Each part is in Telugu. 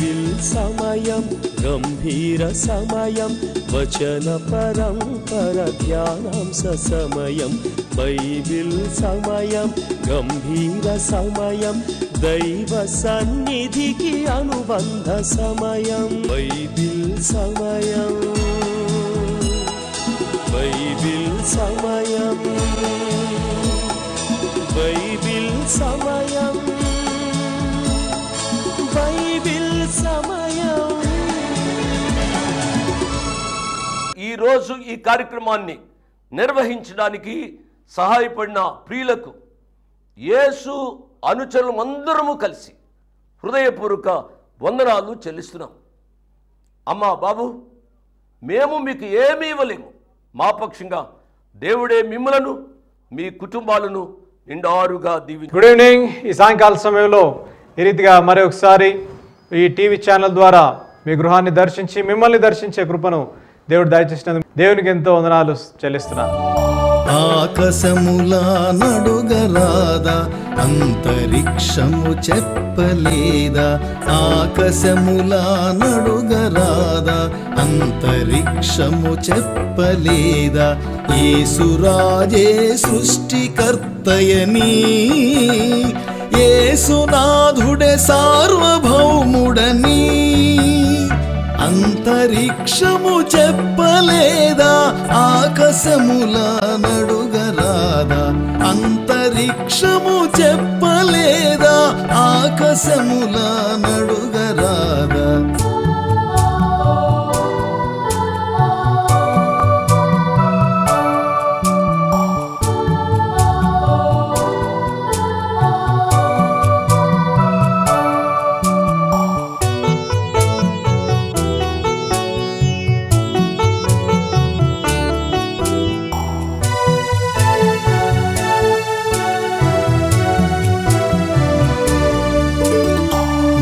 బైబిల్ సమయం గంభీర సమయం వచన పరంపర ధ్యానాంశ సమయం బైబిల్ సమయం గంభీర సమయం దైవ సన్నిధికి అనుబంధ సమయం బైబిల్ సమయం బైబిల్ సమయం బైబిల్ సమయం బైబిల్ సమయం. ఈరోజు ఈ కార్యక్రమాన్ని నిర్వహించడానికి సహాయపడిన ప్రియులకు యేసు అనుచరులందరము కలిసి హృదయపూర్వక వందనాలు చెల్లిస్తున్నాం. అమ్మా బాబు, మేము మీకు ఏమీ ఇవ్వలేము. మా పక్షంగా దేవుడే మిమ్మలను మీ కుటుంబాలను నిండారుగా దీవించు. Good evening. ఈ సాయంకాల సమయంలో ఈ రీతిగా మరొకసారి ఈ టీవీ ఛానల్ ద్వారా మీ గృహాన్ని దర్శించి మిమ్మల్ని దర్శించే కృపను దేవుడు దయచేసినందుకు దేవునికి ఎంతో వందనాలు చెల్లిస్తున్నాను. ఆకాశములా నడుగరాదా అంతరిక్షము చెప్పలేదా ఆకాశములా నడుగరాదా అంతరిక్షము చెప్పలేదా యేసురాజే సృష్టికర్తయని యేసునాథుడే సార్వభౌముడని అంతరిక్షము చెప్పలేదా ఆకాశములా నడుగరాదా అంతరిక్షము చెప్పలేదా ఆకాశములా నడుగరాదా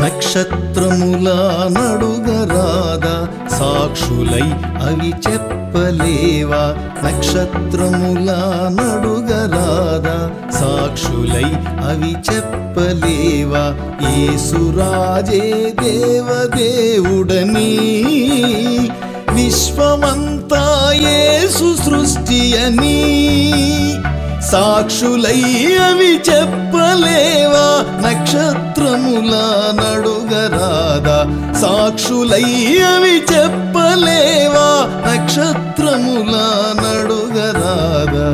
నక్షత్రములా నడుగరాదా సాక్షులై అవి చెప్పలేవా నక్షత్రములా నడుగరాదా సాక్షులై అవి చెప్పలేవా యేసురాజే దేవదేవుడని విశ్వమంతా యేసు సృష్టి అని సాక్షులై అవి చెప్పలేవా నక్షత్రములా నడుగరాదా సాక్షులై అవి చెప్పలేవా నక్షత్రములా నడుగరాదా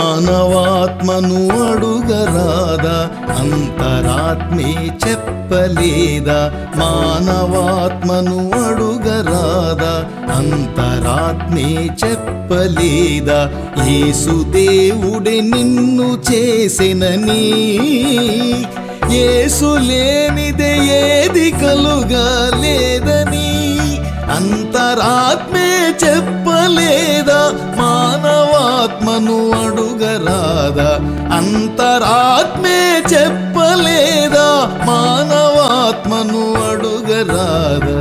మానవాత్మను అడుగరాదా అంతరాత్మే చెప్పలేదా మానవాత్మను అడుగరాదా అంతరాత్మే చెప్పలేదా యేసు దేవుడే నిన్ను చేసెనని యేసు లేనిదే ఏది కలుగలేదని అంతరాత్మే చెప్పలేదా మానవాత్మను అడుగరాదా అంతరాత్మే చెప్పలేదా మానవాత్మను అడుగరాదా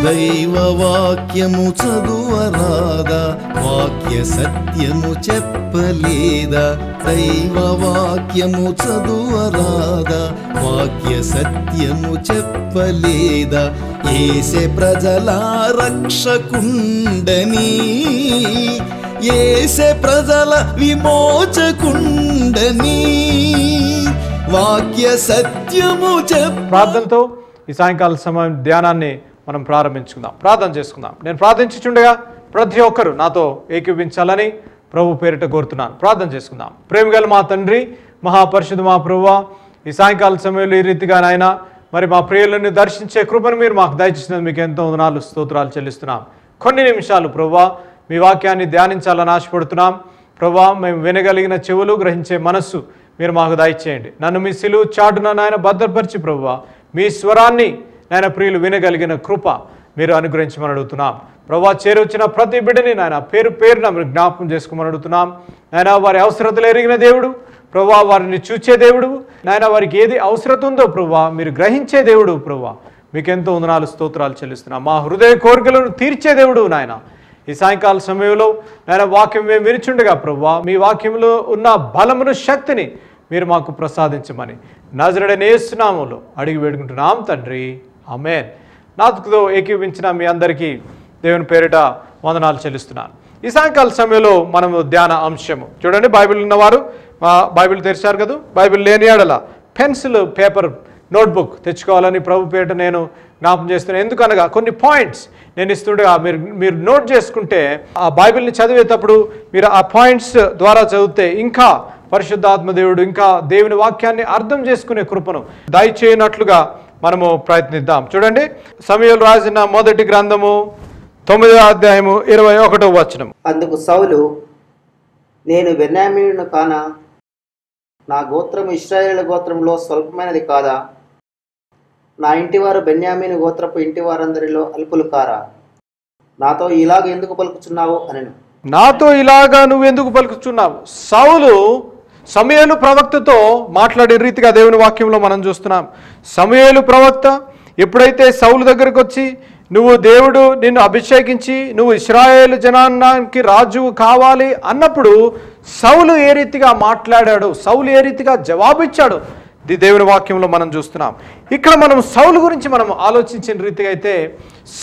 దైవ వాక్యము చదువరాదా వాక్య సత్యము చెప్పలేదా దైవ వాక్యము చదువరాదా వాక్య సత్యము చెప్పలేదా యేసే ప్రజల రక్షకుండని యేసే ప్రజల విమోచకుండని వాక్య సత్యము ప్రార్థనతో ఈ సాయంకాల సమయం ధ్యానాన్ని మనం ప్రారంభించుకుందాం. ప్రార్థన చేసుకుందాం. నేను ప్రార్థించుచుండగా ప్రతి ఒక్కరు నాతో ఏకీభించాలని ప్రభు పేరిట కోరుతున్నాను. ప్రార్థన చేసుకుందాం. ప్రేమగల మా తండ్రి, మహాపరిశుద్ధ మా ప్రభువా, ఈ సాయంకాల సమయంలో ఈ రీతిగా నాయన మరి మా ప్రియులను దర్శించే కృపను మీరు మాకు దయచేసినందుకు మీకు ఎంతో వందనాలు, స్తోత్రాలు చెల్లిస్తున్నాం. కొన్ని నిమిషాలు ప్రభువా మీ వాక్యాన్ని ధ్యానించాలని ఆశపడుతున్నాం. ప్రభువా మేము వినగలిగిన చెవులు, గ్రహించే మనస్సు మీరు మాకు దయచేయండి. నన్ను మీ సిలువు చాటున నాయన భద్రపరిచి ప్రభువా మీ స్వరాన్ని నాయన ప్రియులు వినగలిగిన కృప మీరు అనుగ్రహించమని అడుగుతున్నాం. ప్రభువా చేరొచ్చిన ప్రతి బిడ్డని నాయన పేరు పేరున మీరు జ్ఞాపకం చేసుకోమని అడుగుతున్నాం. నాయన వారి అవసరతలు ఎరిగిన దేవుడు ప్రభువా, వారిని చూచే దేవుడు నాయన, వారికి ఏది అవసరత ఉందో ప్రభువా మీరు గ్రహించే దేవుడు ప్రభువా మీకు ఎంతో వందనాలు, స్తోత్రాలు చెల్లిస్తున్నాం. మా హృదయ కోరికలను తీర్చే దేవుడు నాయన, ఈ సాయంకాల సమయంలో నాయన వాక్యం మేము వినిచుండగా ప్రభువా మీ వాక్యంలో ఉన్న బలమును, శక్తిని మీరు మాకు ప్రసాదించమని నజరేయుడైన యేసు నామములో అడిగి వేడుకుంటున్నాం తండ్రి, ఆమేన్. నాతో ఏకీవించిన మీ అందరికీ దేవుని పేరిట వందనాలు చెల్లిస్తున్నాను. ఈ సాయంకాల సమయంలో మనము ధ్యాన అంశము చూడండి. బైబిల్ ఉన్నవారు బైబిల్ తెరిచారు కదా, బైబిల్ లేని ఎడల పెన్సిల్, పేపర్, నోట్బుక్ తెచ్చుకోవాలని ప్రభు పేరిట నేను జ్ఞాపం చేస్తున్నాను. ఎందుకనగా కొన్ని పాయింట్స్ నేను ఇస్తుండగా మీరు నోట్ చేసుకుంటే ఆ బైబిల్ని చదివేటప్పుడు మీరు ఆ పాయింట్స్ ద్వారా చదివితే ఇంకా పరిశుద్ధాత్మ దేవుడు ఇంకా దేవుని వాక్యాన్ని అర్థం చేసుకునే కృపను దయచేయనట్లుగా మనము ప్రయత్నిద్దాం. చూడండి, సమూయేలు రాసిన మొదటి గ్రంథము 9వ అధ్యాయము 21వ వచనం. అందుకు సౌలు, నేను బెన్యామీనును కానా? నా గోత్రము ఇశ్రాయేలు గోత్రంలో స్వల్పమైనది కాదా? నా ఇంటివారు బెన్యామీను గోత్రపు ఇంటి వారందరిలో అల్పులు కారా? నాతో ఇలాగ ఎందుకు పలుకుచున్నావు అనెను. నాతో ఇలాగా నువ్వు ఎందుకు పలుకుచున్నావు? సౌలు సమూయేలు ప్రవక్తతో మాట్లాడే రీతిగా దేవుని వాక్యంలో మనం చూస్తున్నాం. సమూయేలు ప్రవక్త ఎప్పుడైతే సౌలు దగ్గరకు వచ్చి నువ్వు దేవుడు నిన్ను అభిషేకించి నువ్వు ఇశ్రాయేలు జనానికి రాజు కావాలి అన్నప్పుడు సౌలు ఏ రీతిగా మాట్లాడాడు, సౌలు ఏ రీతిగా జవాబిచ్చాడు, దేవుని వాక్యంలో మనం చూస్తున్నాం. ఇక్కడ మనం సౌలు గురించి మనం ఆలోచించిన రీతిగా అయితే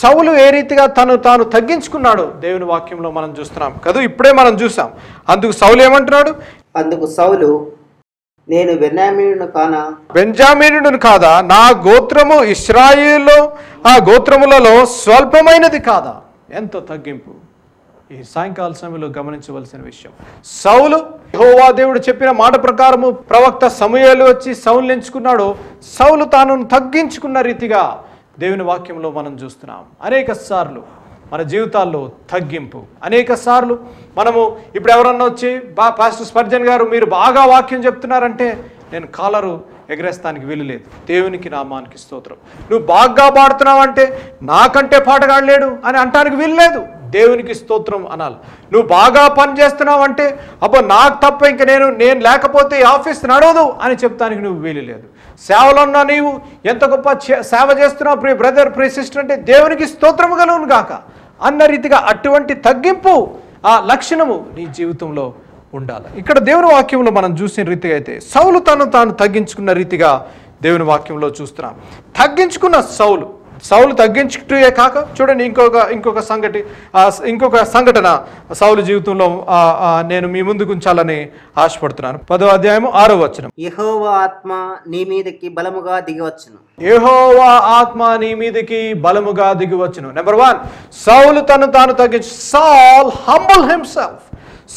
సౌలు ఏ రీతిగా తాను తగ్గించుకున్నాడు దేవుని వాక్యంలో మనం చూస్తున్నాం కదా. ఇప్పుడే మనం చూసాం. అందుకు సౌలు ఏమంటున్నాడు? అందుకు సౌలు, నేను బెన్యామీనును కానా? బెంజామీనును కాదా? నా గోత్రము ఇశ్రాయేలు ఆ గోత్రములలో స్వల్పమైనది కాదా? ఎంతో తగ్గింపు ఈ సాయంకాల సమయంలో గమనించవలసిన విషయం. సౌలు యెహోవా దేవుడు చెప్పిన మాట ప్రకారము ప్రవక్త సమూయేలు వచ్చి సౌలుని ఎంచుకున్నాడు. సౌలు తాను తగ్గించుకున్న రీతిగా దేవుని వాక్యంలో మనం చూస్తున్నాం. అనేక సార్లు మన జీవితాల్లో తగ్గింపు, అనేక సార్లు మనము ఇప్పుడు ఎవరన్నా వచ్చి పాస్టర్ స్పర్జన్ గారు మీరు బాగా వాక్యం చెప్తున్నారంటే నేను కాలరు ఎగరేస్తానికి వీలు లేదు. దేవునికి నామానికి స్తోత్రం. నువ్వు బాగా పాడుతున్నావు అంటే నాకంటే పాటగాడు లేడు అని అంటానికి వీలు లేదు. దేవునికి స్తోత్రం అనాలి. నువ్వు బాగా పని చేస్తున్నావు అంటే అబ్బో నాకు తప్ప ఇంక నేను లేకపోతే ఈ ఆఫీస్ నడవదు అని చెప్తానికి నువ్వు వీలు లేదు. సేవలో ఉన్నా నీవు ఎంత గొప్ప సేవ చేస్తున్నావు ప్రియ బ్రదర్, ప్రియ సిస్టర్ అంటే దేవునికి స్తోత్రము కలుగును గాక అన్న రీతిగా అటువంటి తగ్గింపు ఆ లక్షణము నీ జీవితంలో ఉండాలి. ఇక్కడ దేవుని వాక్యంలో మనం చూసిన రీతిగా అయితే సౌలు తాను తగ్గించుకున్న రీతిగా దేవుని వాక్యంలో చూస్తున్నాం. తగ్గించుకున్న సౌలు తగ్గించుటే కాక చూడండి ఇంకొక సంఘటన సౌలు జీవితంలో నేను మీ ముందుకు ఉంచాలని ఆశపడుతున్నాను. 10వ అధ్యాయము 6వ వచనం. యెహోవా ఆత్మ నీ మీదకి బలముగా దిగివచ్చును. యెహోవా ఆత్మ నీ మీదకి బలముగా దిగివచ్చును. నెంబర్ 1, సౌలు తాను తగ్గించు. సాల్ హంబల్ హిమ్సెల్ఫ్.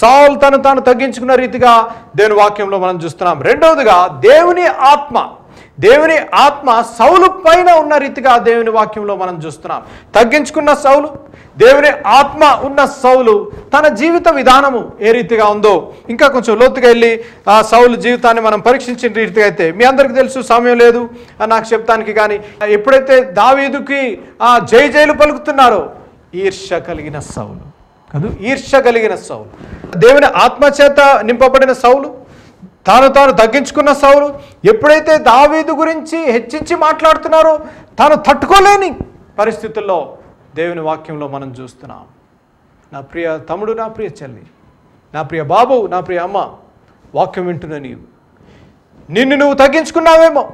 సౌలు తాను తగ్గించుకున్న రీతిగా దేవుని వాక్యంలో మనం చూస్తున్నాం. రెండవదిగా దేవుని ఆత్మ సౌలు పైన ఉన్న రీతిగా దేవుని వాక్యంలో మనం చూస్తున్నాం. తగ్గించుకున్న సౌలు, దేవుని ఆత్మ ఉన్న సౌలు తన జీవిత విధానము ఏ రీతిగా ఉందో ఇంకా కొంచెం లోతుగా వెళ్ళి ఆ సౌలు జీవితాన్ని మనం పరీక్షించిన రీతిగా అయితే మీ అందరికీ తెలుసు, సమయం లేదు నాకు చెప్తానికి. కానీ ఎప్పుడైతే దావీదుకి జైలు పలుకుతున్నారో ఈర్ష్య కలిగిన సౌలు కాదు, ఈర్ష్య కలిగిన సౌలు, దేవుని ఆత్మచేత నింపబడిన సౌలు, తాను తగ్గించుకున్న సౌలు ఎప్పుడైతే దావీదు గురించి హెచ్చించి మాట్లాడుతున్నారో తాను తట్టుకోలేని పరిస్థితుల్లో దేవుని వాక్యంలో మనం చూస్తున్నాం. నా ప్రియ తమ్ముడు, నా ప్రియ చెల్లి, నా ప్రియ బాబు, నా ప్రియ అమ్మ, వాక్యం వింటున్న నిన్ను నువ్వు తగ్గించుకున్నావేమో,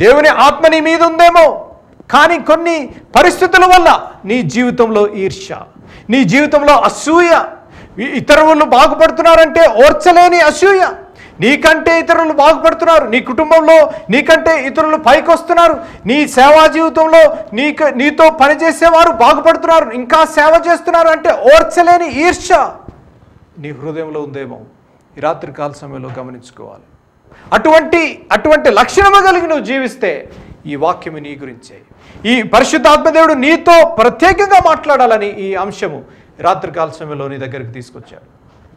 దేవుని ఆత్మ నీ మీద ఉందేమో, కానీ కొన్ని పరిస్థితుల వల్ల నీ జీవితంలో ఈర్ష్య, నీ జీవితంలో అసూయ, ఇతరులు బాగుపడుతున్నారంటే ఓర్చలేని అసూయ, నీకంటే ఇతరులు బాగుపడుతున్నారు, నీ కుటుంబంలో నీకంటే ఇతరులు పైకి వస్తున్నారు, నీ సేవా జీవితంలో నీతో పనిచేసేవారు బాగుపడుతున్నారు, ఇంకా సేవ చేస్తున్నారు అంటే ఓర్చలేని ఈర్ష్య నీ హృదయంలో ఉందేమో ఈ రాత్రి కాల సమయంలో గమనించుకోవాలి. అటువంటి లక్షణము కలిగి నువ్వు జీవిస్తే ఈ వాక్యము నీ గురించే. ఈ పరిశుద్ధాత్మదేవుడు నీతో ప్రత్యేకంగా మాట్లాడాలని ఈ అంశము రాత్రికాల సమయంలో నీ దగ్గరికి తీసుకొచ్చాడు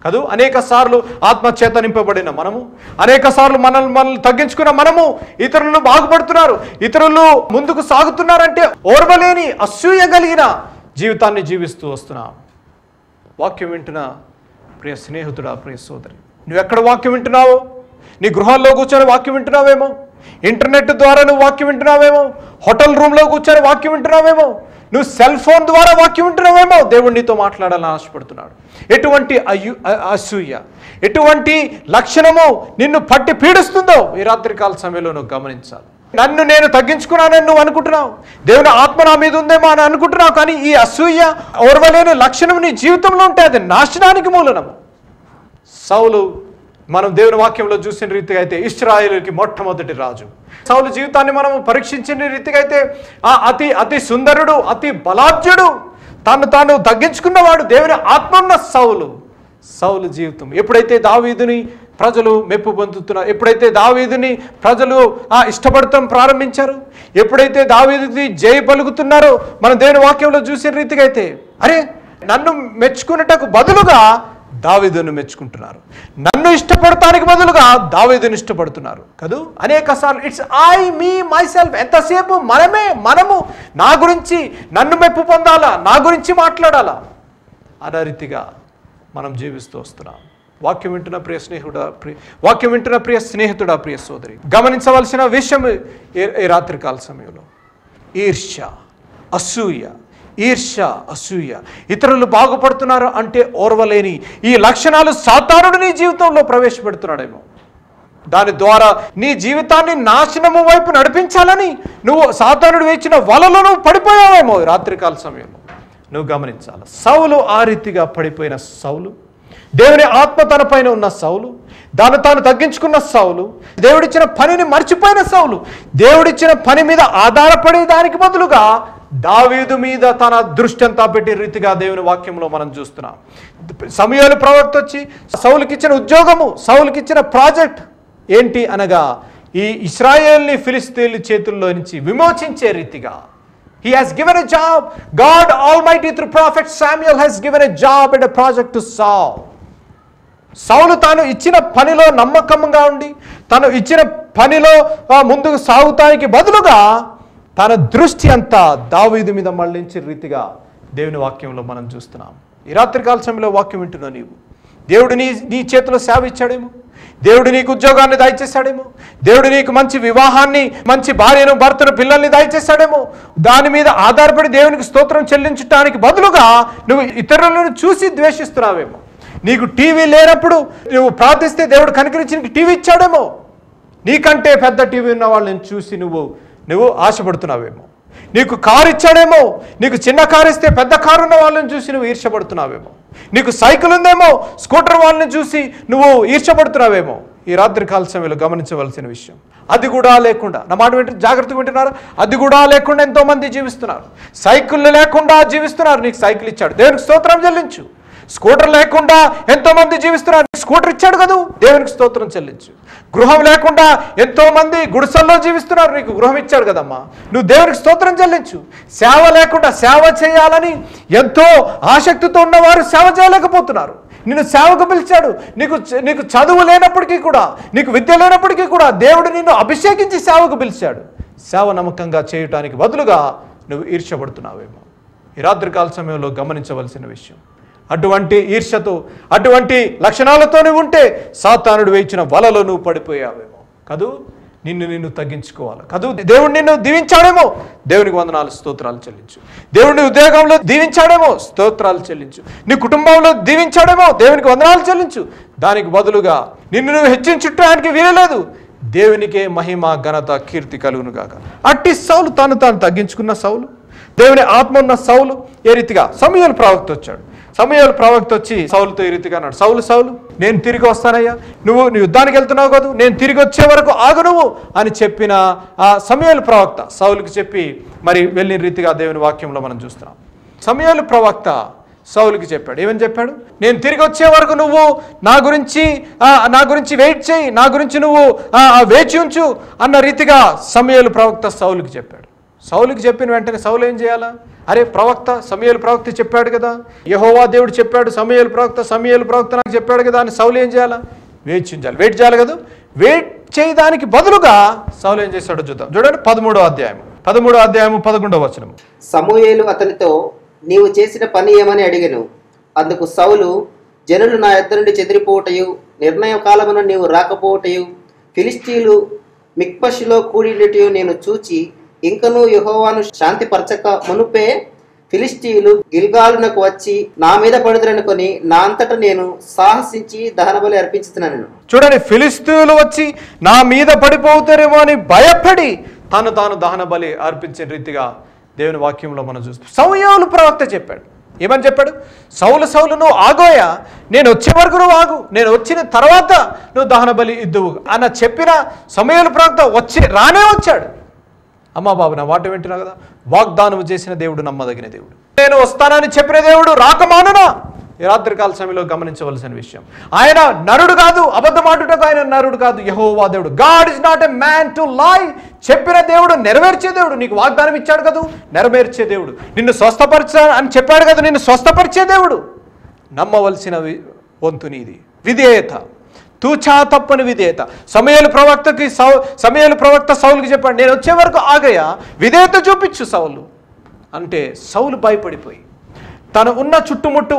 కదూ. అనేక సార్లు ఆత్మచేత నింపబడిన మనము, అనేక సార్లు మనల్ని తగ్గించుకున్న మనము, ఇతరులు బాగుపడుతున్నారు, ఇతరులు ముందుకు సాగుతున్నారంటే ఓర్వలేని అసూయ కలిగిన జీవితాన్ని జీవిస్తూ వస్తున్నాం. వాక్యం వింటున్న ప్రియ స్నేహితుడా, ప్రియ సోదరి, నువ్వు ఎక్కడ వాక్యం వింటున్నావో, నీ గృహాల్లో కూర్చొని వాక్యం వింటున్నావేమో, ఇంటర్నెట్ ద్వారా నువ్వు వాక్యం వింటున్నావేమో, హోటల్ రూమ్లో కూర్చొని వాక్యం వింటున్నావేమో, నువ్వు సెల్ ఫోన్ ద్వారా వాక్యం వింటున్నావేమో. దేవుడు నీతో మాట్లాడాలని ఆశపడుతున్నాడు. ఎటువంటి అసూయ, ఎటువంటి లక్షణము నిన్ను పట్టి పీడిస్తుందో ఈ రాత్రికాల సమయంలో నువ్వు గమనించాలి. నన్ను నేను తగ్గించుకున్నానని నువ్వు అనుకుంటున్నావు, దేవుని ఆత్మ నా మీద ఉందేమో అని అనుకుంటున్నావు, కానీ ఈ అసూయ ఓర్వలేని లక్షణం నీ జీవితంలో ఉంటే అది నాశనానికి మూలనము. సౌలు మనం దేవుని వాక్యంలో చూసిన రీతిగా అయితే ఇశ్రాయేలుకి మొట్టమొదటి రాజు. సౌలు జీవితాన్ని మనం పరీక్షించిన రీతిగా అయితే అతి సుందరుడు, అతి బలాఢ్యుడు, తాను తగ్గించుకున్నవాడు, దేవుని ఆత్మ ఉన్న సౌలు జీవితం ఎప్పుడైతే దావీదుని ప్రజలు మెప్పు పొందుతున్నారు, ఎప్పుడైతే దావీదుని ప్రజలు ఇష్టపడటం ప్రారంభించారు, ఎప్పుడైతే దావీదుని జయ పలుకుతున్నారో మనం దేవుని వాక్యంలో చూసిన రీతిగా అయితే అరే నన్ను మెచ్చుకున్నటకు బదులుగా దావీదును మెచ్చుకుంటున్నారు, నన్ను ఇష్టపడటానికి బదులుగా దావీదుని ఇష్టపడుతున్నారు కదూ. అనేక సార్లు it's I me my self, ఎంతసేపు మనము నా గురించి, నన్ను మెప్పు పొందాలా, నా గురించి మాట్లాడాలా అనే రీతిగా మనం జీవిస్తూ వస్తున్నాం. వాక్యం వింటున్న ప్రియ స్నేహితుడా, ప్రియ సోదరి, గమనించవలసిన విషయం ఈ రాత్రికాల సమయంలో అసూయ, ఇతరులు బాగుపడుతున్నారు అంటే ఓర్వలేని ఈ లక్షణాలు సాతానుడు నీ జీవితంలో ప్రవేశపెడుతున్నాడేమో. దాని ద్వారా నీ జీవితాన్ని నాశనము వైపు నడిపించాలని నువ్వు సాతానుడు వేసిన వలలో నువ్వు పడిపోయావేమో ఈ రాత్రికాల సమయంలో నువ్వు గమనించాలి. సౌలు ఆ రీతిగా పడిపోయిన సౌలు, దేవుని ఆత్మ తన పైన ఉన్న సౌలు, తాను తగ్గించుకున్న సౌలు, దేవుడిచ్చిన పనిని మర్చిపోయిన సౌలు, దేవుడిచ్చిన పని మీద ఆధారపడే దానికి బదులుగా దావీదు మీద తన దృష్టి అంతా పెట్టే రీతిగా దేవుని వాక్యంలో మనం చూస్తున్నాం. సమూయేలు ప్రవక్త వచ్చి సౌలుకిచ్చిన ఉద్యోగము, సౌలుకిచ్చిన ప్రాజెక్ట్ ఏంటి అనగా ఈ ఇశ్రాయేల్ని ఫిలిస్తీన్ల చేతుల్లో నుంచి విమోచించే రీతిగా. He has given a job. God Almighty through prophet Samuel has given a job and a project to Saul. సౌలు తాను ఇచ్చిన పనిలో నమ్మకంగా ఉండి తాను ఇచ్చిన పనిలో ముందుకు సాగుతానికి బదులుగా తన దృష్టి అంతా దావీదు మీద మళ్లించే రీతిగా దేవుని వాక్యంలో మనం చూస్తున్నాం. ఈ రాత్రికాల సమయంలో వాక్యం వింటున్నా నీవు, దేవుడు నీ చేతిలో సేవ ఇచ్చాడేమో, దేవుడు నీకు ఉద్యోగాన్ని దయచేశాడేమో, దేవుడు నీకు మంచి వివాహాన్ని, మంచి భార్యను, భర్తను, పిల్లల్ని దయచేశాడేమో. దాని మీద ఆధారపడి దేవునికి స్తోత్రం చెల్లించడానికి బదులుగా నువ్వు ఇతరులను చూసి ద్వేషిస్తున్నావేమో. నీకు టీవీ లేనప్పుడు నువ్వు ప్రార్థిస్తే దేవుడు కనికరించి నీకు టీవీ ఇచ్చాడేమో. నీకంటే పెద్ద టీవీ ఉన్న వాళ్ళని చూసి నువ్వు ఆశపడుతున్నావేమో. నీకు కారు ఇచ్చాడేమో, నీకు చిన్న కారు ఇస్తే పెద్ద కారు ఉన్న వాళ్ళని చూసి నువ్వు ఈర్ష్యపడుతున్నావేమో. నీకు సైకిల్ ఉందేమో, స్కూటర్ వాళ్ళని చూసి నువ్వు ఈర్ష్యపడుతున్నావేమో. ఈ రాత్రికాల సమయంలో గమనించవలసిన విషయం, అది కూడా లేకుండా, నా మాట వింటే జాగ్రత్తగా వింటున్నారు, అది కూడా లేకుండా ఎంతోమంది జీవిస్తున్నారు. సైకిల్ లేకుండా జీవిస్తున్నారు, నీకు సైకిల్ ఇచ్చాడు, దేవునికి స్తోత్రం చెల్లించు. స్కూటర్ లేకుండా ఎంతోమంది జీవిస్తున్నారు, స్కూటర్ ఇచ్చాడు కదా, దేవునికి స్తోత్రం చెల్లించు. గృహం లేకుండా ఎంతోమంది గుడిసెల్లో జీవిస్తున్నారు, నీకు గృహం ఇచ్చాడు కదమ్మా, నువ్వు దేవునికి స్తోత్రం చెల్లించు. సేవ లేకుండా, సేవ చేయాలని ఎంతో ఆసక్తితో ఉన్నవారు సేవ చేయలేకపోతున్నారు. నిన్ను సేవకు పిలిచాడు, నీకు చదువు లేనప్పటికీ కూడా, నీకు విద్య లేనప్పటికీ కూడా దేవుడు నిన్ను అభిషేకించి సేవకు పిలిచాడు. సేవ నమ్మకంగా చేయటానికి బదులుగా నువ్వు ఈర్ష్యపడుతున్నావేమో. ఈ రాత్రికాల సమయంలో గమనించవలసిన విషయం, అటువంటి ఈర్ష్యతో, అటువంటి లక్షణాలతో నువ్వు ఉంటే సాతానుడు వేయించిన వలలో నువ్వు పడిపోయావేమో కదూ. నిన్ను తగ్గించుకోవాలి కదూ. దేవుడు నిన్ను దీవించాడేమో, దేవునికి వందనాలు, స్తోత్రాలు చెల్లించు. దేవుడిని ఉద్యోగంలో దీవించాడేమో, స్తోత్రాలు చెల్లించు. నీ కుటుంబంలో దీవించాడేమో, దేవునికి వందనాలు చెల్లించు. దానికి బదులుగా నువ్వు హెచ్చించుటానికి వీలలేదు. దేవునికే మహిమ, ఘనత, కీర్తి కలుగునుగాక. అట్టి సౌలు తాను తగ్గించుకున్న సౌలు, దేవుని ఆత్మ ఉన్న సౌలు ఏ రీతిగా సమూయేలు ప్రవక్త వచ్చాడు. సమూయేలు ప్రవక్త వచ్చి సౌలుతో ఈ రీతిగా అన్నాడు, సౌలు సౌలు నేను తిరిగి వస్తానయ్యా, నువ్వు యుద్ధానికి వెళ్తున్నావు కదా, నేను తిరిగి వచ్చే వరకు ఆగు నువ్వు అని చెప్పిన ఆ సమూయేలు ప్రవక్త సౌలుకి చెప్పి మరి వెళ్ళిన రీతిగా దేవుని వాక్యంలో మనం చూస్తున్నాం. సమూయేలు ప్రవక్త సౌలుకి చెప్పాడు, ఏమని చెప్పాడు, నేను తిరిగి వచ్చే వరకు నువ్వు నా గురించి వెయిట్ చేయి, నా గురించి నువ్వు వేచి ఉంచు అన్న రీతిగా సమూయేలు ప్రవక్త సౌలుకి చెప్పాడు. సౌలుకి చెప్పిన వెంటనే సౌలు ఏం చేయాలా, అరే ప్రవక్త సమూయేలు ప్రవక్త చెప్పాడు కదా, యెహోవా దేవుడు చెప్పాడు, సమూయేలు ప్రవక్త నాకు చెప్పాడు కదా అని సౌలు ఏం చేయాలా, వెయిట్ చేయాలి కదా. వెయిట్ చేయడానికి బదులుగా సౌలు ఏం చేశాడో చూద్దాం. చూడండి 13వ అధ్యాయం 11వ వచనం. సమూయేలు అతనితో, నీవు చేసిన పని ఏమని అడిగెను. అందుకు సౌలు, జనులు నా యొద్ద నుండి చెదిరిపోవటయు, నిర్ణయ కాలమున నీవు రాకపోవటయు, ఫిలిష్తీయులు మిక్మషులో కూడినట్టు నేను చూచి ఇంకనూ యెహోవాను శాంతిపరచక మునుపే ఫిలిష్తీయులు గిల్గాలునకు వచ్చి నా మీద పడుదురనుకొని నా అంతట నేను సాహసించి దహనబలి అర్పించుతున్నాను. చూడండి, ఫిలిష్తీయులు వచ్చి నా మీద పడిపోతారేమో అని భయపడి తాను దహన బలి అర్పించిన రీతిగా దేవుని వాక్యంలో మనం చూస్తాం. సమూయేలు ప్రవక్త చెప్పాడు, ఏమని చెప్పాడు, సౌలు నువ్వు ఆగోయా, నేను వచ్చే వరకు నువ్వు ఆగు, నేను వచ్చిన తర్వాత నువ్వు దహన బలి ఇద్దువు అన్న చెప్పిన సమూయేలు ప్రవక్త రానే వచ్చాడు. అమ్మా బాబు, నా వాటి వింటున్నా కదా, వాగ్దానం చేసిన దేవుడు నమ్మదగిన దేవుడు, నేను వస్తానని చెప్పిన దేవుడు రాకమానునా. ఈ రాత్రికాల సమయంలో గమనించవలసిన విషయం, ఆయన నరుడు కాదు, అబద్ధమాడుటకు ఆయన నరుడు కాదు, యెహోవా దేవుడు. God is not a man to lie. చెప్పిన దేవుడు నెరవేర్చే దేవుడు. నీకు వాగ్దానం ఇచ్చాడు కదా, నెరవేర్చే దేవుడు. నిన్ను స్వస్థపరచ అని చెప్పాడు కదా, నిన్ను స్వస్థపరిచే దేవుడు. నమ్మవలసిన వంతు నీది, విధేయత, తూచా తప్పని విధేయత. సమూయేలు ప్రవక్త సౌలుకి చెప్పాడు, నేను వచ్చే వరకు ఆగయ్యా, విధేయత చూపించు సౌలు అంటే సౌలు భయపడిపోయి తను ఉన్న చుట్టుముట్టు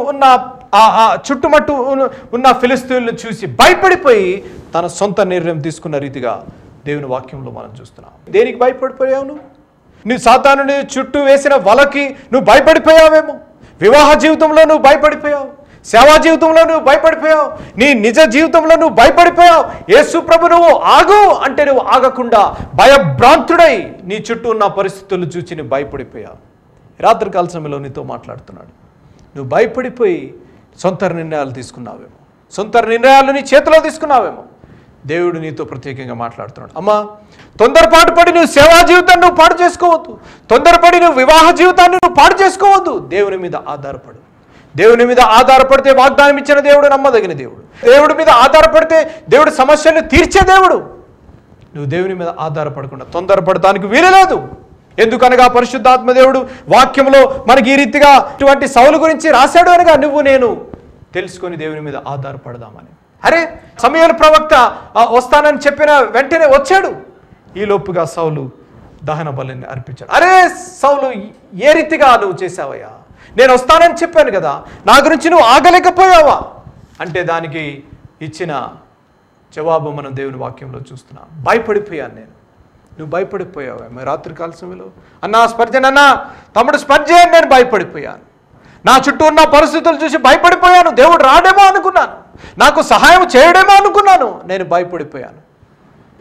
ఉన్న ఫిలిష్తీయులను చూసి భయపడిపోయి తన సొంత నిర్ణయం తీసుకున్న రీతిగా దేవుని వాక్యంలో మనం చూస్తున్నాం. దేనికి భయపడిపోయావు నువ్వు సాతానుని చుట్టూ వేసిన వలకి నువ్వు భయపడిపోయావేమో, వివాహ జీవితంలో నువ్వు భయపడిపోయావు, సేవా జీవితంలో నువ్వు భయపడిపోయావు, నీ నిజ జీవితంలో నువ్వు భయపడిపోయావు. యేసు ప్రభు నువ్వు ఆగు అంటే నువ్వు ఆగకుండా భయభ్రాంతుడై నీ చుట్టూ ఉన్న పరిస్థితులు చూసి నువ్వు భయపడిపోయావు. రాత్రికాల సమయంలో నీతో మాట్లాడుతున్నాడు, నువ్వు భయపడిపోయి సొంత నిర్ణయాలు తీసుకున్నావేమో, సొంత నిర్ణయాలు నీ చేతిలో తీసుకున్నావేమో. దేవుడు నీతో ప్రత్యేకంగా మాట్లాడుతున్నాడు, అమ్మా తొందరపాటు పడి నువ్వు సేవా జీవితాన్ని నువ్వు పాడు చేసుకోవద్దు, తొందరపడి నువ్వు వివాహ జీవితాన్ని నువ్వు పాడు చేసుకోవద్దు. దేవుని మీద ఆధారపడు. దేవుని మీద ఆధారపడితే వాగ్దానం ఇచ్చిన దేవుడు నమ్మదగిన దేవుడు. దేవుడి మీద ఆధారపడితే దేవుడు సమస్యలను తీర్చే దేవుడు. నువ్వు దేవుని మీద ఆధారపడకుండా తొందరపడటానికి వీలలేదు. ఎందుకనగా పరిశుద్ధాత్మ దేవుడు వాక్యంలో మనకి ఈ రీతిగా ఇటువంటి సౌలు గురించి రాశాడు అనగా నువ్వు నేను తెలుసుకొని దేవుని మీద ఆధారపడదామని. అరే సమూయేలు ప్రవక్త వస్తానని చెప్పిన వెంటనే వచ్చాడు. ఈ లోపుగా సౌలు దహన బలిని అర్పించాడు. అరే సౌలు, ఏ రీతిగా నువ్వు చేశావయ్యా, నేను వస్తానని చెప్పాను కదా, నా గురించి నువ్వు ఆగలేకపోయావా అంటే దానికి ఇచ్చిన జవాబు మనం దేవుని వాక్యంలో చూస్తున్నాం. భయపడిపోయాను నేను. నువ్వు భయపడిపోయావా రాత్రికాల సమయంలో? తమ్ముడు స్పర్జన్, నేను భయపడిపోయాను. నా చుట్టూ ఉన్న పరిస్థితులు చూసి భయపడిపోయాను. దేవుడు రాడేమో అనుకున్నాను, నాకు సహాయం చేయడేమో అనుకున్నాను. నేను భయపడిపోయాను.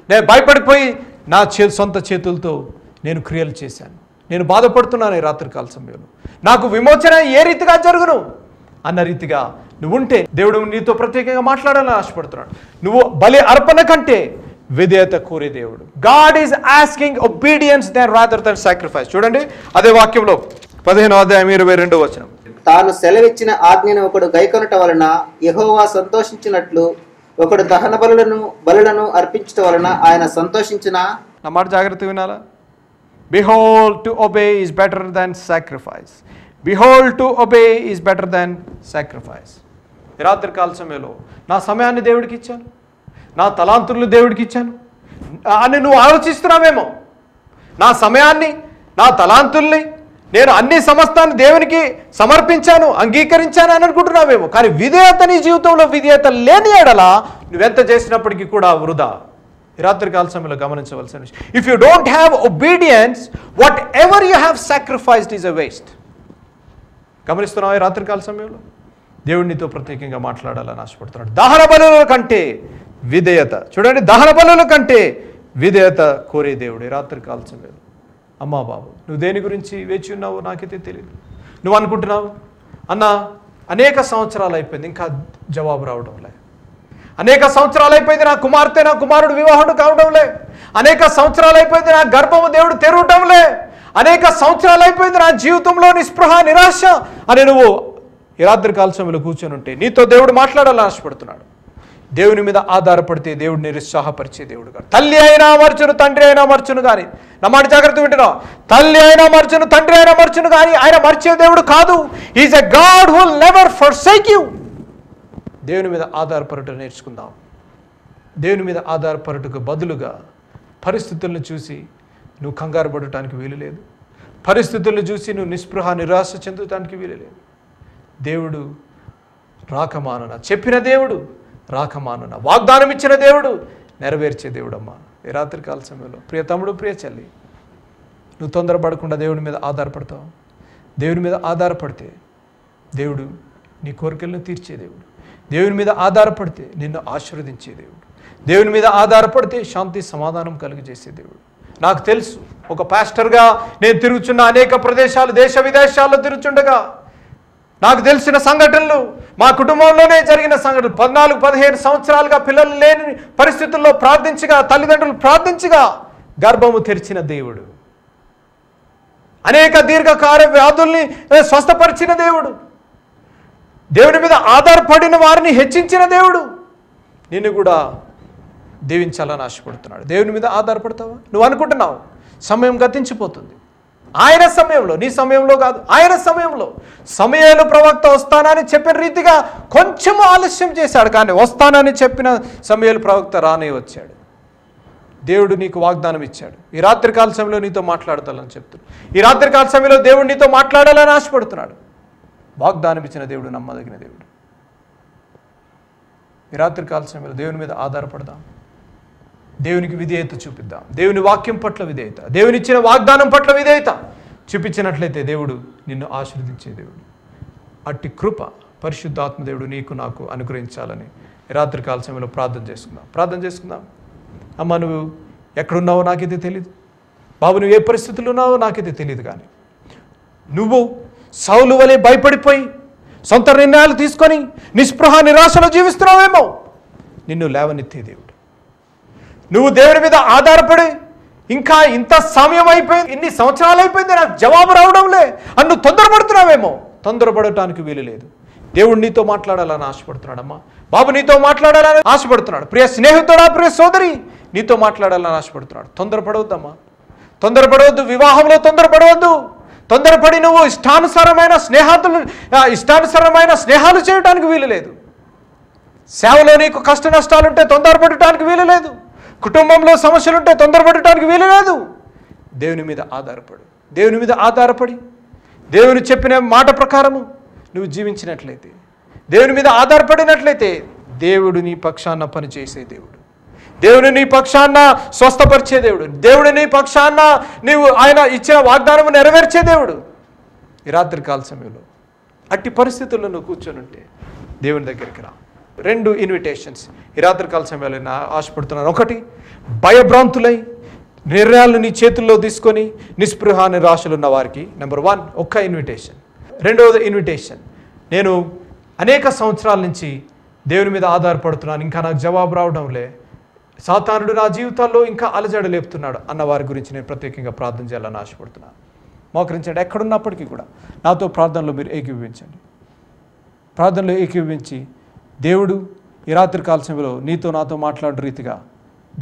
నేను భయపడిపోయి నా సొంత చేతులతో నేను క్రియలు చేశాను. నేను బాధపడుతున్నాను ఈ రాత్రికాల సమయంలో. నాకు విమోచన ఏ రీతిగా జరుగును అన్న రీతిగా నువ్వు ఉంటే దేవుడు నీతో ప్రత్యేకంగా మాట్లాడాలని ఆశపడుతున్నాడు. నువ్వు బలి అర్పణ కంటే విధేయత కోరే దేవుడు. God is asking obedience then rather than sacrifice. చూడండి అదే వాక్యంలో 15వ అధ్యాయం 22వ వచనం. తాను సెలవిచ్చిన ఆజ్ఞను ఒకడు గైకొనట వలన యెహోవా సంతోషించినట్లు ఒకడు దహన బలులను అర్పించటం వలన ఆయన సంతోషించిన. నా మాట జాగ్రత్తగా వినాలా? Behold, to obey is better than sacrifice. Behold, to obey is better than sacrifice. రాత్రికాల సమయంలో నా సమయాన్ని దేవుడికి ఇచ్చాను, నా తలాంతులను దేవుడికి ఇచ్చాను అని నువ్వు ఆలోచిస్తున్నావేమో. నా సమయాన్ని, నా తలాంతుల్ని, నేను అన్ని సమస్తాన్ని దేవునికి సమర్పించాను, అంగీకరించాను అని అనుకుంటున్నావేమో. కానీ విధేయత నీ జీవితంలో విధేయత లేని ఎడల నువ్వెంత చేసినప్పటికీ కూడా వృధా. ఈ రాత్రికాల సమయంలో గమనించవలసిన విషయం, if you don't have obedience, whatever you have sacrificed is a waste. గమనిస్తున్నావు? ఈ రాత్రికాల సమయంలో దేవుడు నీతో ప్రత్యేకంగా మాట్లాడాలని ఆశపడుతున్నాడు. దహన బలుల కంటే విధేయత, చూడండి, దహన బలుల కంటే విధేయత కోరే దేవుడు ఈ రాత్రికాల సమయంలో. అమ్మా బాబు, నువ్వు దేని గురించి వేచి ఉన్నావో నాకైతే తెలియదు. నువ్వు అనుకుంటున్నావు, అన్నా అనేక సంవత్సరాలు అయిపోయింది, ఇంకా జవాబు రావడం లే. అనేక సంవత్సరాలు అయిపోయింది, నా కుమార్తె నా కుమారుడు వివాహం కావడంలే. అనేక సంవత్సరాలు అయిపోయింది, నా గర్భము దేవుడు తెరవటంలే. అనేక సంవత్సరాలు అయిపోయింది, నా జీవితంలో నిస్పృహ నిరాశ అని నువ్వు ఈ రాత్రి కాల సమయంలో కూర్చొని ఉంటే నీతో దేవుడు మాట్లాడాలని ఆశపడుతున్నాడు. దేవుని మీద ఆధారపడితే దేవుడు నిరుత్సాహపరిచే దేవుడు కాదు. తల్లి అయినా మర్చును, తండ్రి అయినా మర్చును కానీ, నా మాట జాగ్రత్త వింటున్నావు, తల్లి అయినా మర్చును, తండ్రి అయినా మర్చును కానీ ఆయన మర్చే దేవుడు కాదు. Is a God who will never forsake you. దేవుని మీద ఆధారపడటం నేర్చుకుందాం. దేవుని మీద ఆధారపడటకు బదులుగా పరిస్థితులను చూసి నువ్వు కంగారు పడటానికి వీలు లేదు. పరిస్థితులను చూసి నువ్వు నిస్పృహ నిరాశ చెందటానికి వీలు లేదు. దేవుడు రాకమానున చెప్పిన దేవుడు, రాకమానున వాగ్దానం ఇచ్చిన దేవుడు, నెరవేర్చే దేవుడు. అమ్మా ఈ రాత్రికాల సమయంలో ప్రియ తమ్ముడు, ప్రియ చెల్లి, నువ్వు తొందరపడకుండా దేవుని మీద ఆధారపడతావు. దేవుని మీద ఆధారపడితే దేవుడు నీ కోరికలను తీర్చే దేవుడు. దేవుని మీద ఆధారపడితే నిన్ను ఆశీర్వదించే దేవుడు. దేవుని మీద ఆధారపడితే శాంతి సమాధానం కలుగజేసే దేవుడు. నాకు తెలుసు, ఒక పాస్టర్గా నేను తిరుగుచున్న అనేక ప్రదేశాలు, దేశ విదేశాల్లో తిరుగుచుండగా నాకు తెలిసిన సంఘటనలు, మా కుటుంబంలోనే జరిగిన సంఘటనలు. 14-15 సంవత్సరాలుగా పిల్లలు లేని పరిస్థితుల్లో ప్రార్థించగా, తల్లిదండ్రులు ప్రార్థించగా గర్భము తెరిచిన దేవుడు, అనేక దీర్ఘకాల వ్యాధుల్ని స్వస్థపరిచిన దేవుడు, దేవుని మీద ఆధారపడిన వారిని హెచ్చించిన దేవుడు నిన్ను కూడా దీవించాలని ఆశపడుతున్నాడు. దేవుని మీద ఆధారపడతావా? నువ్వు అనుకుంటున్నావు సమయం గతించిపోతుంది. ఆయన సమయంలో, నీ సమయంలో కాదు, ఆయన సమయంలో. సమయాలు ప్రవక్త వస్తానని చెప్పిన రీతిగా కొంచెం ఆలస్యం చేశాడు, కానీ వస్తానని చెప్పిన సమయాలు ప్రవక్త రానే వచ్చాడు. దేవుడు నీకు వాగ్దానం ఇచ్చాడు. ఈ రాత్రికాల సమయంలో నీతో మాట్లాడతానని చెప్తున్నాడు. ఈ రాత్రికాల సమయంలో దేవుడు నీతో మాట్లాడాలని ఆశపడుతున్నాడు. వాగ్దానం ఇచ్చిన దేవుడు నమ్మదగిన దేవుడు. ఈ రాత్రికాల సమయంలో దేవుని మీద ఆధారపడదాం. దేవునికి విధేయత చూపిద్దాం. దేవుని వాక్యం పట్ల విధేయత, దేవుని ఇచ్చిన వాగ్దానం పట్ల విధేయత చూపించినట్లయితే దేవుడు నిన్ను ఆశీర్వదించే దేవుడు. అట్టి కృప పరిశుద్ధాత్మ దేవుడు నీకు నాకు అనుగ్రహించాలని రాత్రికాల సమయంలో ప్రార్థన చేసుకుందాం. అమ్మ, నువ్వు ఎక్కడున్నావో నాకైతే తెలియదు. బాబు, నువ్వు ఏ పరిస్థితుల్లో ఉన్నావో నాకైతే తెలియదు. కానీ నువ్వు సౌలు వలె భయపడిపోయి సొంత నిర్ణయాలు తీసుకొని నిస్పృహ నిరాశలో జీవిస్తున్నావేమో, నిన్ను లేవనెత్తే దేవుడు. నువ్వు దేవుని మీద ఆధారపడి ఇంకా ఇంత సమయం అయిపోయింది, ఇన్ని సంవత్సరాలు అయిపోయింది, నాకు జవాబు రావడంలే అని నువ్వు తొందరపడుతున్నావేమో, తొందరపడటానికి వీలు లేదు. దేవుడు నీతో మాట్లాడాలని ఆశపడుతున్నాడమ్మా. బాబు నీతో మాట్లాడాలని ఆశపడుతున్నాడు. ప్రియ స్నేహితుడా, ప్రియ సోదరి, నీతో మాట్లాడాలని ఆశపడుతున్నాడు. తొందరపడవద్దమ్మా, తొందరపడవద్దు. వివాహంలో తొందరపడవద్దు. తొందరపడి నువ్వు ఇష్టానుసారమైన స్నేహాలు చేయడానికి వీలు లేదు. సేవలో నీకు కష్ట నష్టాలుంటే తొందరపడటానికి వీలు లేదు. కుటుంబంలో సమస్యలుంటే తొందరపడటానికి వీలు లేదు. దేవుని మీద ఆధారపడు. దేవుని మీద ఆధారపడి దేవుని చెప్పిన మాట ప్రకారము నువ్వు జీవించినట్లయితే, దేవుని మీద ఆధారపడినట్లయితే దేవుడు నీ పక్షాన పనిచేసే దేవుడు, దేవుడు నీ పక్షాన స్వస్థపరిచే దేవుడు, దేవుడు నీ పక్షాన నీవు ఆయన ఇచ్చిన వాగ్దానము నెరవేర్చే దేవుడు. ఈ రాత్రికాల సమయంలో అట్టి పరిస్థితుల్లో నువ్వు కూర్చొని ఉంటే దేవుని దగ్గరికి రా. 2 ఇన్విటేషన్స్ ఈ రాత్రికాల సమయంలో నేను ఆశపడుతున్నాను. 1, భయభ్రాంతులై నిర్ణయాలను నీ చేతుల్లో తీసుకొని నిస్పృహ నిరాశలు ఉన్న వారికి నెంబర్ 1 ఒక్క ఇన్విటేషన్. 2వ ఇన్విటేషన్, నేను అనేక సంవత్సరాల నుంచి దేవుని మీద ఆధారపడుతున్నాను, ఇంకా నాకు జవాబు రావడంలే, సాతానుడు నా జీవితాల్లో ఇంకా అలజడి లేపుతున్నాడు అన్న వారి గురించి నేను ప్రత్యేకంగా ప్రార్థన చేయాలని ఆశపడుతున్నాను. మోకరించండి. ఎక్కడున్నప్పటికీ కూడా నాతో ప్రార్థనలో మీరు ఏకీభవించండి. ప్రార్థనలో ఏకీభవించి దేవుడు ఈ రాత్రికాల సమయంలో నీతో నాతో మాట్లాడే రీతిగా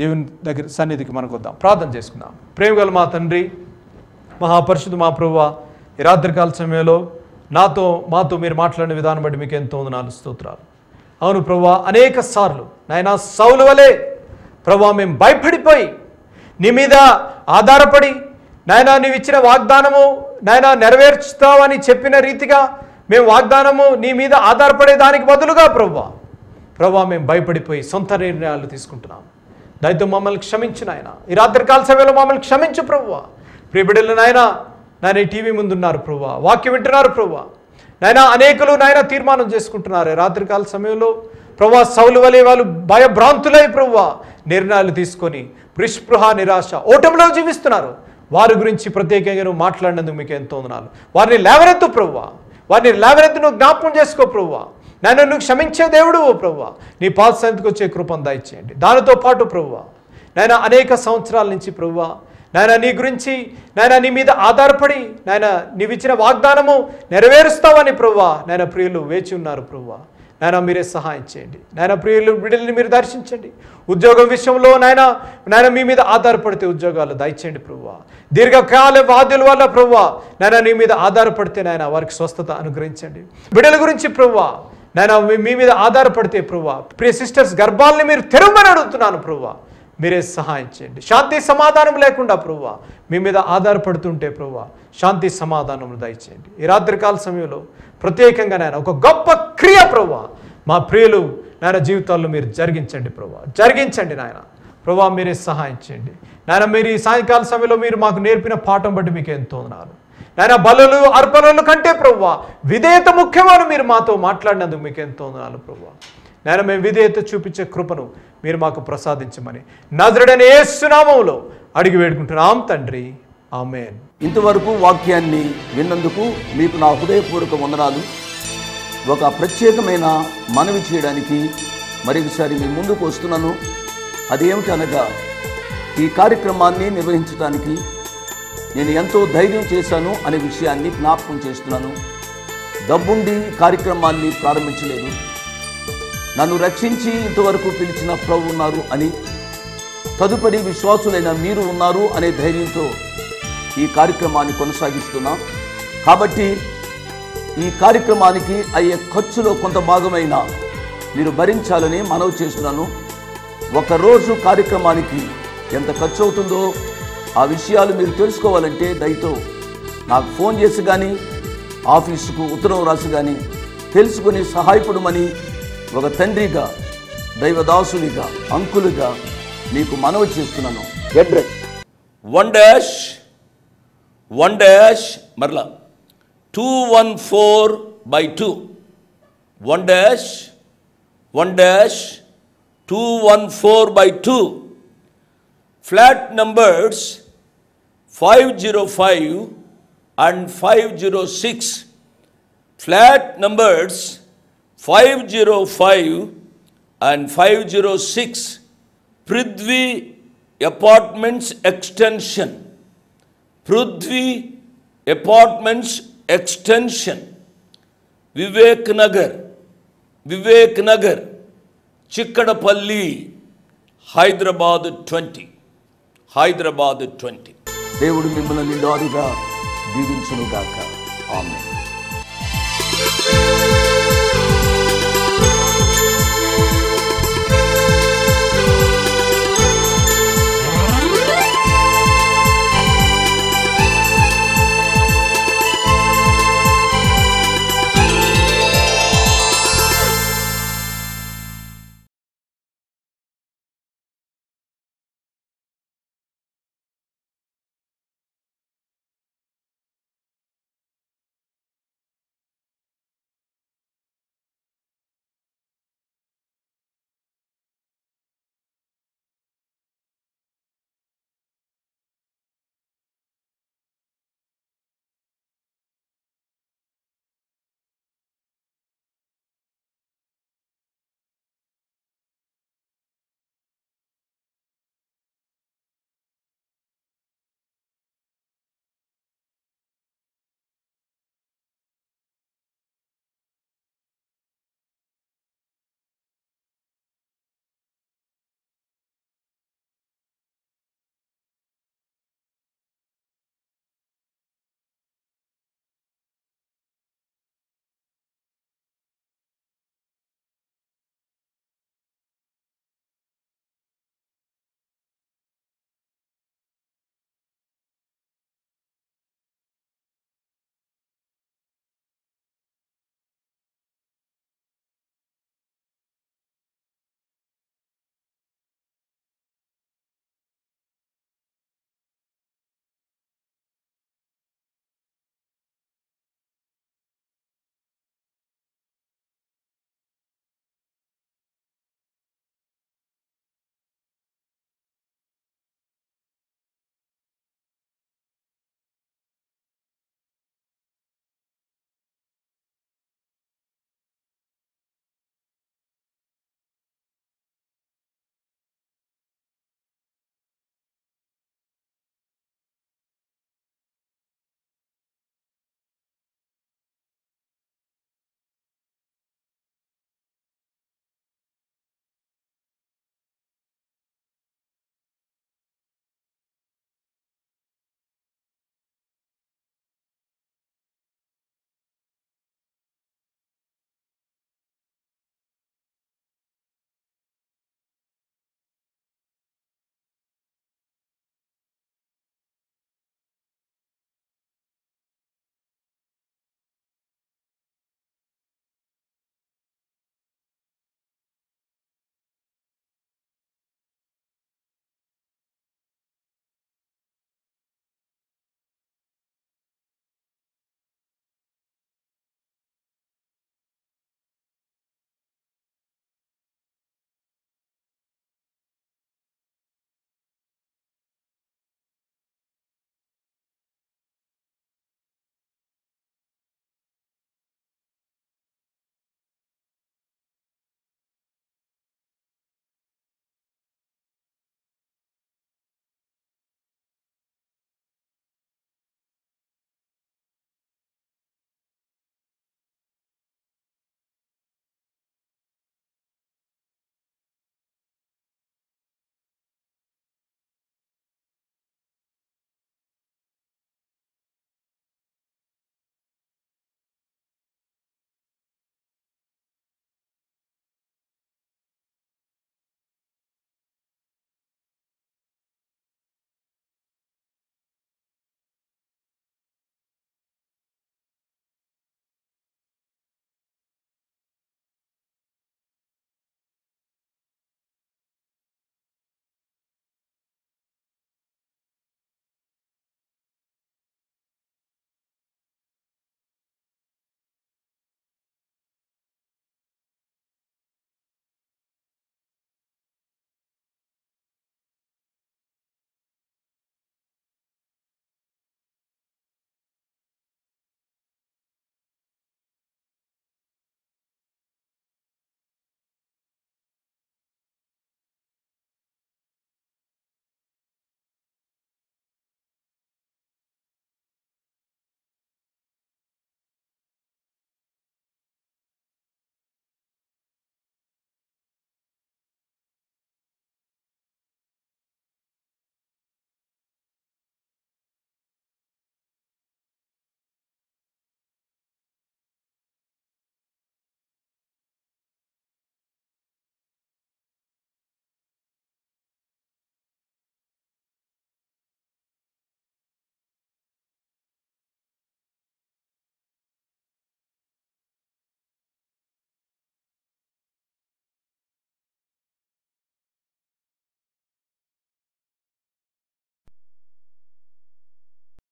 దేవుని దగ్గర సన్నిధికి మనకు వద్దాం. ప్రార్థన చేసుకుందాం. ప్రేమగల మా తండ్రి, మహాపరిశుద్ధ మా ప్రభువా, ఈ రాత్రికాల సమయంలో మాతో మీరు మాట్లాడిన విధానం బట్టి మీకు ఎంతో వందనాలు, స్తోత్రాలు. అవును ప్రభువా, అనేక సార్లు నాయనా సౌలు వలె ప్రభువా మేము భయపడిపోయి నీ మీద ఆధారపడి నాయనా నీవు ఇచ్చిన వాగ్దానము నాయనా నెరవేర్చుతావని చెప్పిన రీతిగా మేము వాగ్దానము నీ మీద ఆధారపడే దానికి బదులుగా ప్రభువా మేము భయపడిపోయి సొంత నిర్ణయాలు తీసుకుంటున్నాము. దయతో మమ్మల్ని క్షమించు నాయన. ఈ రాత్రికాల సమయంలో మమ్మల్ని క్షమించు ప్రభువా. ప్రియ బిడ్డలు నాయన ఈ టీవీ ముందున్నారు ప్రభువా, వాక్యం వింటున్నారు ప్రభువా. నాయనా అనేకులు తీర్మానం చేసుకుంటున్నారు ఈ రాత్రికాల సమయంలో ప్రభువా, సౌలు వలె వాళ్ళు భయభ్రాంతులై ప్రభువా నిర్ణయాలు తీసుకొని నిస్పృహ నిరాశ ఓటమిలో జీవిస్తున్నారు. వారి గురించి ప్రత్యేకంగా నువ్వు మాట్లాడినందుకు మీకు ఎంతో వందనాలు. వారిని లేవనెత్తు ప్రభువా, వారిని లేవనెత్తి నువ్వు జ్ఞాపకం చేసుకో ప్రభువా. నన్ను నువ్వు క్షమించే దేవుడు ఓ ప్రభువా. నీ పాద సన్నిధికి వచ్చే కృపను దయచేయండి. దానితో పాటు ప్రభువా నాయన అనేక సంవత్సరాల నుంచి ప్రభువా నాయన నీ గురించి నాయన నీ మీద ఆధారపడి నాయన నీవిచ్చిన వాగ్దానము నెరవేరుస్తావని ప్రభువా నాయన ప్రియులు వేచి ఉన్నారు ప్రభువా. నాయన మీరే సహాయం చేయండి. నాయన ప్రియులు బిడ్డల్ని మీరు దర్శించండి. ఉద్యోగం విషయంలో నాయన మీ మీద ఆధారపడితే ఉద్యోగాలు దయచేయండి ప్రభువా. దీర్ఘకాల వ్యాధుల వల్ల ప్రభువా నాయన నీ మీద ఆధారపడితే నాయన వారికి స్వస్థత అనుగ్రహించండి. బిడ్డల గురించి ప్రభువా నాయన మీ మీద ఆధారపడితే ప్రభువా ప్రియ సిస్టర్స్ గర్భాలని మీరు తెరవమని అడుగుతున్నాను ప్రభువా. మీరే సహాయం చేయండి. శాంతి సమాధానం లేకుండా ప్రభువా మీ మీద ఆధారపడుతుంటే ప్రభువా శాంతి సమాధానములు దయచేయండి. ఈ రాత్రికాల సమయంలో ప్రత్యేకంగా నాయన ఒక గొప్ప క్రియ ప్రభువా మా ప్రియులు నాయన జీవితాల్లో మీరు జరిగించండి ప్రభువా. జరిగించండి నాయన ప్రభువా. మీరే సహాయం చేయండి నాయన. మీరు ఈ సాయంకాల సమయంలో మీరు మాకు నేర్పిన పాఠం బట్టి మీకు ఎంతో ఉన్నారు నాయన. బలులు అర్పణలు కంటే ప్రభువా విధేయత ముఖ్యమని మీరు మాతో మాట్లాడినందుకు మీకు ఎంతో ఉన్నారు ప్రభువా. నాయన మేము విధేయత చూపించే కృపను మీరు మాకు ప్రసాదించమని నజరుడైన యేసు నామములో అడిగి వేడుకుంటున్నాం తండ్రి. ఆమేన్. ఇంతవరకు వాక్యాన్ని విన్నందుకు మీకు నా హృదయపూర్వక వందనాలు. ఒక ప్రత్యేకమైన మనవి చేయడానికి మరొకసారి మీ ముందుకు వస్తున్నాను. అదేమిటనగా ఈ కార్యక్రమాన్ని నిర్వహించడానికి నేను ఎంతో ధైర్యం చేశాను అనే విషయాన్ని జ్ఞాపకం చేస్తున్నాను. డబ్బుండి కార్యక్రమాన్ని ప్రారంభించలేదు. నన్ను రక్షించి ఇంతవరకు పిలిచిన ప్రభు ఉన్నారు అని, తదుపరి విశ్వాసులైన మీరు ఉన్నారు అనే ధైర్యంతో ఈ కార్యక్రమాన్ని కొనసాగిస్తున్నాం. కాబట్టి ఈ కార్యక్రమానికి అయ్యే ఖర్చులో కొంత భాగమైన మీరు భరించాలని మనవి చేస్తున్నాను. ఒకరోజు కార్యక్రమానికి ఎంత ఖర్చు అవుతుందో ఆ విషయాలు మీరు తెలుసుకోవాలంటే దయతో నాకు ఫోన్ చేసి కానీ ఆఫీసుకు ఉత్తరం రాసి కానీ తెలుసుకొని సహాయపడమని ఒక తండ్రిగా దైవదాసునిగా అంకులుగా మీకు మనవి చేస్తున్నాను. అడ్రస్ 1-1- మరలా 214/2 1-1-214/2 flat numbers 505 and 506. Flat numbers 505 and 506. Prithvi apartments extension. Prithvi apartments extension, Vivek Nagar, Chikkadpally, Hyderabad 20. దేవుడు మిమ్మల్ని నిండారుగా దీవించునుగాక. ఆమేన్.